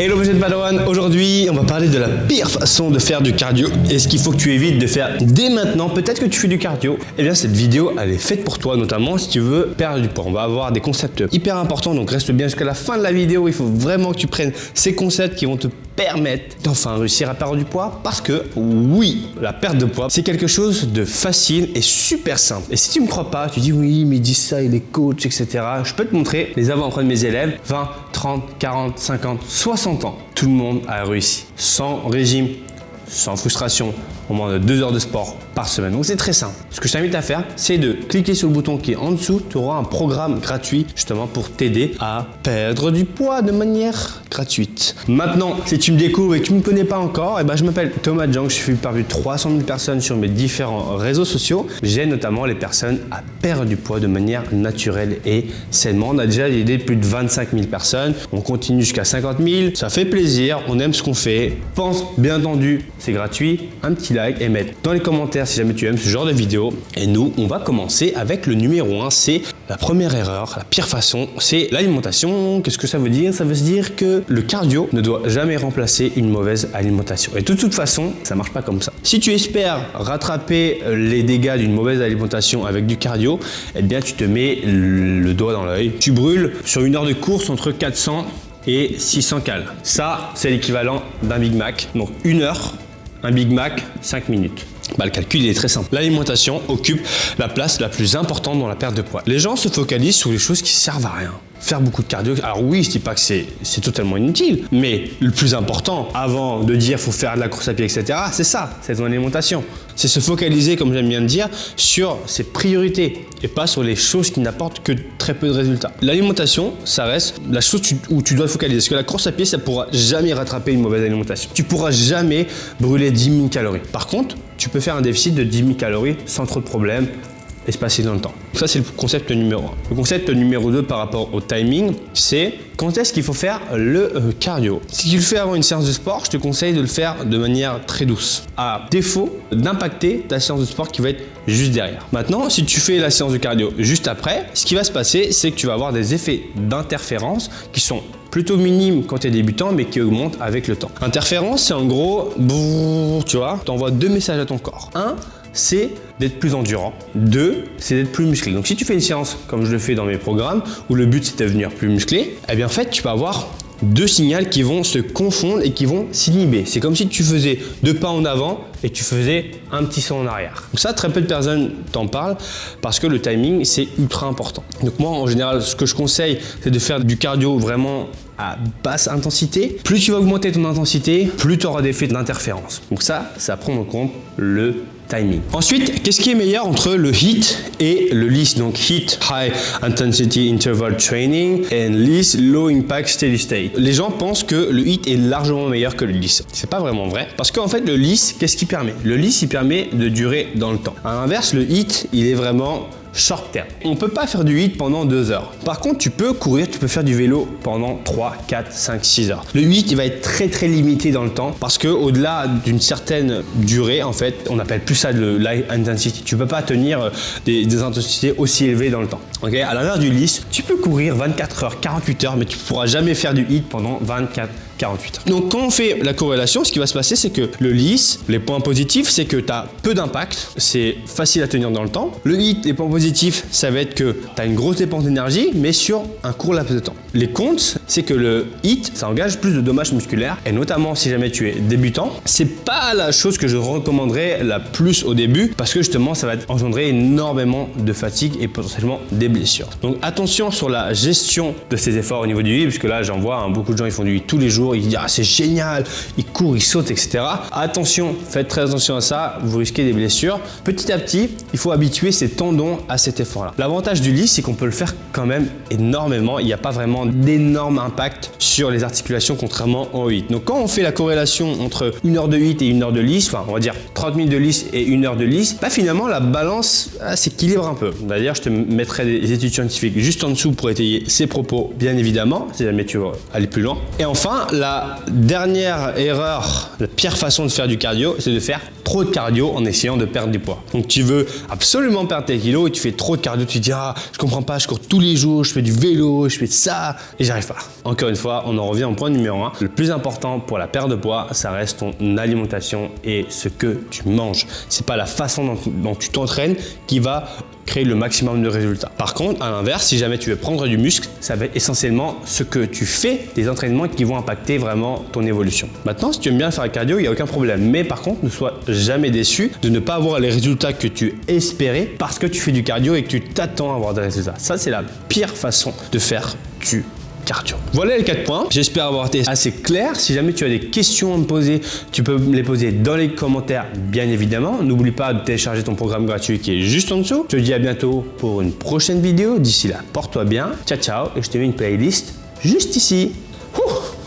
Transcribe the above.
Hello mes jeunes Padawan, aujourd'hui on va parler de la pire façon de faire du cardio et ce qu'il faut que tu évites de faire dès maintenant. Peut-être que tu fais du cardio, et bien cette vidéo elle est faite pour toi, notamment si tu veux perdre du poids. On va avoir des concepts hyper importants, donc reste bien jusqu'à la fin de la vidéo. Il faut vraiment que tu prennes ces concepts qui vont te permettre d'enfin réussir à perdre du poids, parce que oui, la perte de poids c'est quelque chose de facile et super simple. Et si tu me crois pas, tu dis oui mais il dit ça, il est coach, etc. Je peux te montrer les avant-après de mes élèves, 20, 30, 40, 50, 60 ans. Tout le monde a réussi, sans régime, sans frustration, au moins de 2 heures de sport par semaine. Donc c'est très simple. Ce que je t'invite à faire, c'est de cliquer sur le bouton qui est en dessous. Tu auras un programme gratuit justement pour t'aider à perdre du poids de manière gratuite. Maintenant, si tu me découvres et que tu ne me connais pas encore, je m'appelle Thomas Jang, je suis par plus de 300 000 personnes sur mes différents réseaux sociaux. J'aide notamment les personnes à perdre du poids de manière naturelle et sainement. On a déjà aidé plus de 25 000 personnes. On continue jusqu'à 50 000. Ça fait plaisir, on aime ce qu'on fait. Pense bien entendu, c'est gratuit. Un petit like et mettre dans les commentaires si jamais tu aimes ce genre de vidéo. Et nous, on va commencer avec le numéro 1. C'est la première erreur, la pire façon, c'est l'alimentation. Qu'est-ce que ça veut dire? Ça veut dire que le cardio ne doit jamais remplacer une mauvaise alimentation. Et de toute façon, ça marche pas comme ça. Si tu espères rattraper les dégâts d'une mauvaise alimentation avec du cardio, eh bien tu te mets le doigt dans l'œil. Tu brûles sur une heure de course entre 400 et 600 calories. Ça, c'est l'équivalent d'un Big Mac. Donc une heure, un Big Mac, 5 minutes. Le calcul il est très simple. L'alimentation occupe la place la plus importante dans la perte de poids. Les gens se focalisent sur les choses qui servent à rien. Faire beaucoup de cardio, alors oui, je dis pas que c'est totalement inutile, mais le plus important, avant de dire faut faire de la course à pied, etc., c'est ça, c'est ton alimentation. C'est se focaliser, comme j'aime bien le dire, sur ses priorités et pas sur les choses qui n'apportent que très peu de résultats. L'alimentation, ça reste la chose où tu dois te focaliser. Parce que la course à pied, ça pourra jamais rattraper une mauvaise alimentation. Tu pourras jamais brûler 10 000 calories. Par contre, tu peux faire un déficit de 10 000 calories sans trop de problèmes, espacé dans le temps. Ça, c'est le concept numéro 1. Le concept numéro 2 par rapport au timing, c'est quand est-ce qu'il faut faire le cardio. Si tu le fais avant une séance de sport, je te conseille de le faire de manière très douce, à défaut d'impacter ta séance de sport qui va être juste derrière. Maintenant, si tu fais la séance de cardio juste après, ce qui va se passer, c'est que tu vas avoir des effets d'interférence qui sont plutôt minimes quand tu es débutant, mais qui augmentent avec le temps. Interférence, c'est en gros, tu vois, tu envoies 2 messages à ton corps. 1, c'est d'être plus endurant. 2, c'est d'être plus musclé. Donc si tu fais une séance comme je le fais dans mes programmes, où le but c'est de devenir plus musclé, eh bien en fait tu vas avoir 2 signaux qui vont se confondre et qui vont s'inhiber. C'est comme si tu faisais 2 pas en avant et tu faisais un petit saut en arrière. Donc ça, très peu de personnes t'en parlent parce que le timing c'est ultra important. Donc moi en général, ce que je conseille, c'est de faire du cardio vraiment à basse intensité. Plus tu vas augmenter ton intensité, plus tu auras des effets d'interférence. Donc ça prend en compte le timing. Ensuite, qu'est-ce qui est meilleur entre le HIIT et le LISS? Donc HIIT, High Intensity Interval Training, et LISS, Low Impact Steady State. Les gens pensent que le HIIT est largement meilleur que le LISS. C'est pas vraiment vrai, parce qu'en fait le LISS, qu'est-ce qu'il permet? Le LISS, il permet de durer dans le temps. À l'inverse, le HIIT, il est vraiment short term. On ne peut pas faire du HIIT pendant 2 heures. Par contre, tu peux courir, tu peux faire du vélo pendant 3, 4, 5, 6 heures. Le HIIT, il va être très très limité dans le temps parce que au-delà d'une certaine durée, en fait, on appelle plus ça de l'high intensity. Tu peux pas tenir des intensités aussi élevées dans le temps. Okay, à l'inverse du LISS, tu peux courir 24 heures, 48 heures, mais tu pourras jamais faire du HIIT pendant 24 48 heures. Donc quand on fait la corrélation, ce qui va se passer, c'est que le LISS, les points positifs, c'est que tu as peu d'impact, c'est facile à tenir dans le temps. Le HIIT, les points positifs, ça va être que tu as une grosse dépense d'énergie, mais sur un court laps de temps. Les comptes, c'est que le HIIT, ça engage plus de dommages musculaires, et notamment si jamais tu es débutant, c'est pas la chose que je recommanderais la plus au début, parce que justement, ça va engendrer énormément de fatigue et potentiellement des blessures. Donc attention sur la gestion de ces efforts au niveau du HIIT, parce que là, j'en vois beaucoup de gens, ils font du HIIT tous les jours. Il dit ah, c'est génial, il court, il saute, etc. Attention, faites très attention à ça, vous risquez des blessures. Petit à petit, il faut habituer ses tendons à cet effort-là. L'avantage du LISS, c'est qu'on peut le faire quand même énormément. Il n'y a pas vraiment d'énorme impact sur les articulations contrairement au HIIT. Donc quand on fait la corrélation entre 1 heure de HIIT et 1 heure de LISS, enfin on va dire 30 minutes de LISS et 1 heure de LISS, finalement la balance s'équilibre un peu. D'ailleurs, je te mettrai des études scientifiques juste en dessous pour étayer ces propos, bien évidemment, si jamais tu veux aller plus loin. Et enfin, la dernière erreur, la pire façon de faire du cardio, c'est de faire trop de cardio en essayant de perdre du poids. Donc tu veux absolument perdre tes kilos et tu fais trop de cardio, tu te dis ah je comprends pas, je cours tous les jours, je fais du vélo, je fais ça et j'arrive pas. Encore une fois, on en revient au point numéro 1. Le plus important pour la perte de poids, ça reste ton alimentation et ce que tu manges. C'est pas la façon dont tu t'entraînes qui va créer le maximum de résultats. Par contre, à l'inverse, si jamais tu veux prendre du muscle, ça va être essentiellement ce que tu fais, des entraînements qui vont impacter vraiment ton évolution. Maintenant, si tu aimes bien faire un cardio, il n'y a aucun problème. Mais par contre, ne sois jamais déçu de ne pas avoir les résultats que tu espérais parce que tu fais du cardio et que tu t'attends à avoir des résultats. Ça, c'est la pire façon de faire du cardio. Voilà les 4 points. J'espère avoir été assez clair. Si jamais tu as des questions à me poser, tu peux me les poser dans les commentaires, bien évidemment. N'oublie pas de télécharger ton programme gratuit qui est juste en dessous. Je te dis à bientôt pour une prochaine vidéo. D'ici là, porte-toi bien. Ciao, ciao. Et je te mets une playlist juste ici. Ouh.